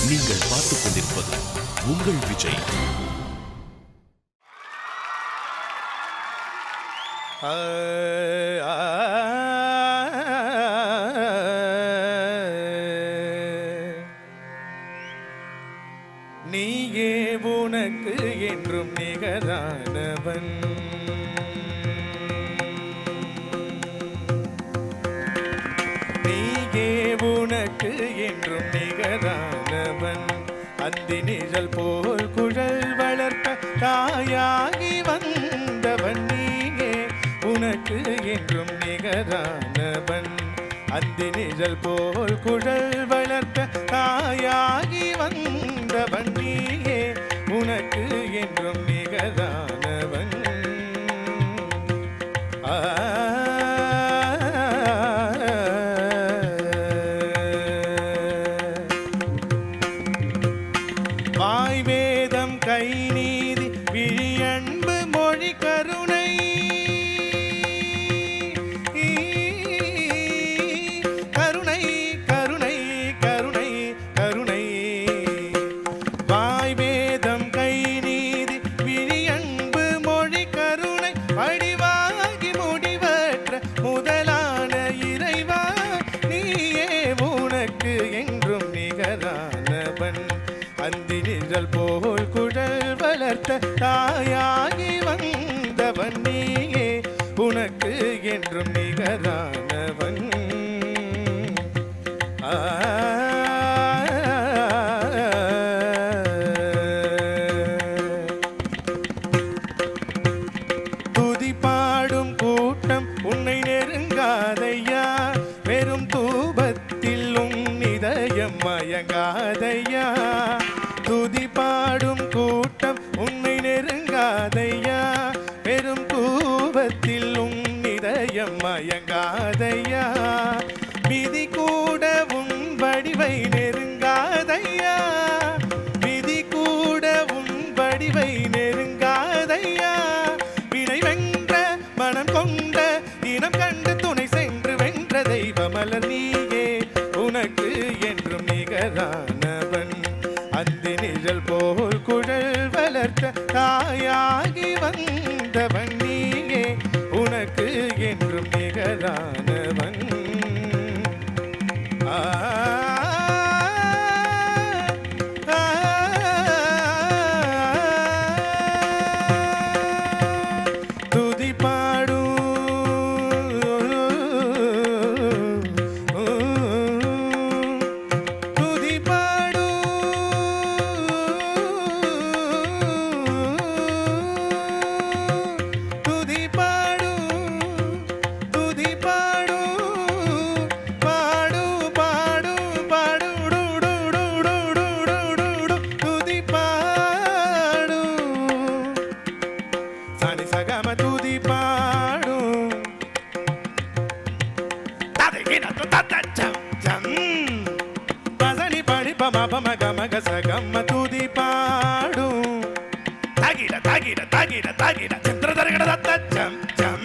நீங்கள் பார்த்துக் கொண்டிருப்பது உங்கள் விஜய். நீயே உனக்கு என்றும் நிகரானவன், நீயே உனக்கு என்றும் நிகரானவன். அந்தி நிழல் போல் குழல் வளர்த்த தாயாகி வந்தவன், நீயே உனக்கு என்றும் நிகரானவன். அந்தி நிழல் போல் குழல் வளர்த்த தாயாகி வந்தவன், நீயே உனக்கு என்றும் நிகரானவன். வாய் வேதம் கை நீதி விழியன்பு மொழி கருணை, கருணை கருணை கருணை கருணை. வாய் வேதம் கை நீதி விழியன்பு மொழி கருணை, வடிவாகி முடிவற்ற முதலான இறைவா, நீயே உனக்கு என்றும் நிகரானவன். அந்தி நிழல் போல் குழல் வளர்த்த தாயாகி வந்தவன், நீயே உனக்கு என்றும் நிகரானவன். துதி பாடும் கூட்டம் உன்னை நெருங்காதையா, வெறும் தூபத்தில் உன் இதயம் மயங்காதையா. துதி பாடும் கூட்டம் உன்னை நெருங்காதையா, பெரும் தூபத்தில் உன் இதயம் மயங்காதையா. விதி கூட உன் வடிவை நெருங்காதையா, விதி கூட உன் வடிவை நெருங்காதையா. வினை வென்ற மனம் கொண்ட இனம் கண்டு துணை சென்று வென்ற தெய்வமலர், நீயே உனக்கு என்றும் நிகரானவன். அந்தி நிழல் போல் குழல் வளர்த்த தாயாகி வந்தவன், நீயே உனக்கு என்றும் நிகரானவன். துதி பாடும் ಗಮ ತುದಿ ಪಾಡು ತಾಗಿಡ ತಾಗಿಡ ತಾಗಿಡ ತಾಗಿಡ ಚಂದ್ರದರಗಡ ಚಂ ಚಂ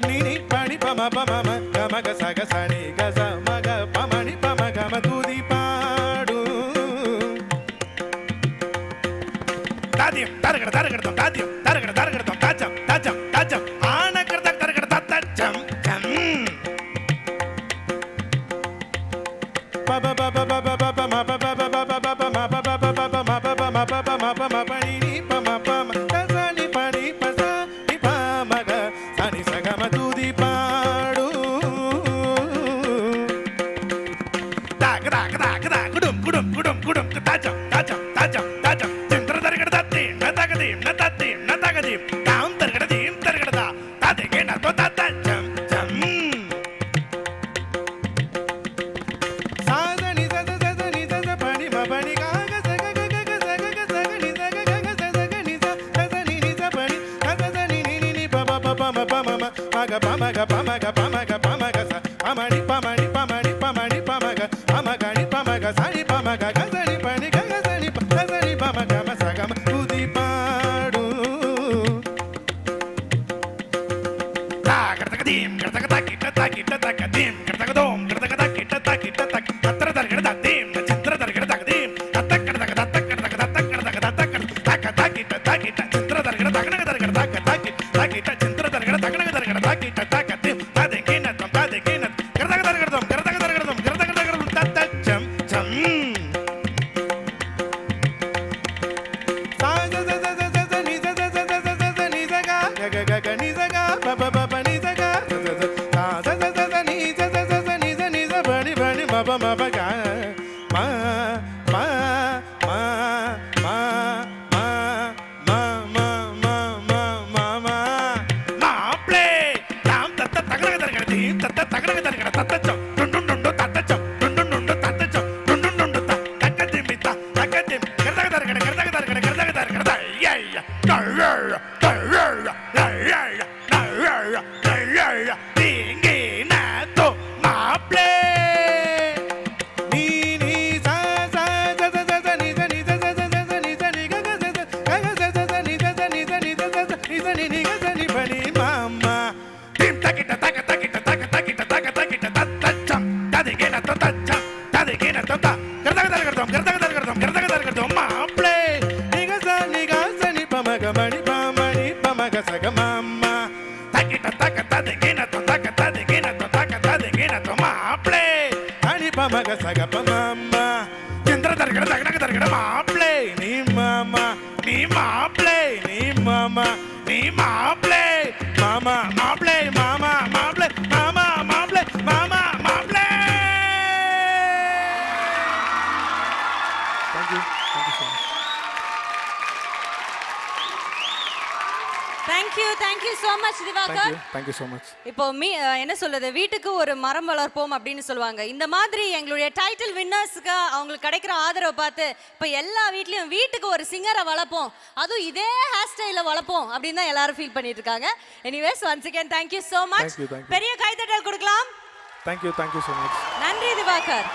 ನಿನಿ ಪಾಣಿ ಪಮ ಪಮ ಗಮ ಗಸ ಗಸಣಿ ಗಸ ಮಗ ಪಮಣಿ ಪಮ ಗಮ ತುದಿ ಪಾಡು ತಾದಿಯಂ ತರಗಡ ತರಗಡ ತಾದಿಯಂ ತರಗಡ ತರಗಡ ತಾಜಂ ತಾಜಂ ತಾಜಂ ಆನ ಕರ್ತ ತರಗಡ ತಾಜಂ ಚಂ Baba baba baba baba ma baba baba baba ma baba baba baba ma baba ma baba ma pani ni pa ma pa ma sa ni pa ni pa sa ni pa ma ga sa ni sa ga ma tu di paadu ta ga ga ga gudum gudum gudum gudum ta jam ta jam ta jam ta jam chandra dar ga da te na ta ga dim na ta te na ta ga dim down dar ga dim dar ga da ta de ge na to ta ta jam jam Pamaga pamaga pamaga pamaga pamaga sa pamani pamani pamani pamani pamaga pamaga ni pamaga sani pamaga gazani pani gazani gazani pamaga masaga tudi paadu ta garta dim garta ta kita ta kita ta dim garta dom garta ta kita ta kita பம பக மா மா மா மா மா மா மா மா மா மா மா மாப்ளே தாம் தத்த தகரக தரகடி தத்த தகரக தரகட தத்தச்சம் டுண்டு தத்தச்சம் டுண்டு தத்தச்சம் டுண்டு தக்கதிமிதா தக்கதிம் கரதக தரகட கரதக தரகட கரதக தரகட ஐயா தரர தரர ஐயா தரர தரர திங்கி நாதோ மாப்ளே நீ நீ சா சா ச ச ச ச நீ ச நீ ச ச ச ச ச நீ ச நீ க க ச ச க க ச ச ச நீ ச ச நீ ச நீ ச ச ச நீ ச நீ நீ க ச நீ பனி மாமா திம் தக்கிட்ட தக்க தக்கிட்ட தக்க தக்கிட்ட தக்க தக்கிட்ட தத்தச்சம் ததிகேன தத்தச்சம் ததிகேன தத்த கரதக தரகடம் மாப்ளே நீ க ச நீ பமக மணி பமணி பமக சக மாமா தக்கிட்ட தக்க ததிகேன தக்க ததிகேன தக்க ததிகேன மாப்ளே அணி பமக சக பமாமா சிந்திர தரகட தகடக தரகட மாப்ளே நீ மாமா நீ மாப்ளே நீ மாமா நீ மாப்ளே மாமா மாப்ளே மாமா மாப்ளே மாமா மாப்ளே மாமா மாப்ளே Thank you so much. Thank you so much Diwakar. Thank you so much. இப்போ என்ன சொல்றது, வீட்டுக்கு ஒரு மரம் வளர்ப்போம் அப்படின்னு சொல்லுவாங்க. இந்த மாதிரி எங்களுடைய டைட்டில் வின்னர்ஸ்க்கு அவங்களுக்கு கிடைக்கிற ஆதரவை பார்த்து இப்போ எல்லா வீட்லயும் வீட்டுக்கு ஒரு சிங்கரை வளர்ப்போம், அதுவும் இதே ஹேர் ஸ்டைல வளர்ப்போம் அப்படின்னு தான் எல்லாரும் ஃபீல் பண்ணிட்டு இருக்காங்க. Anyways once again thank you so much. Thank you. பெரிய கைத்தட்டல் கொடுக்கலாம். Thank you so much. நன்றி திவாகர்.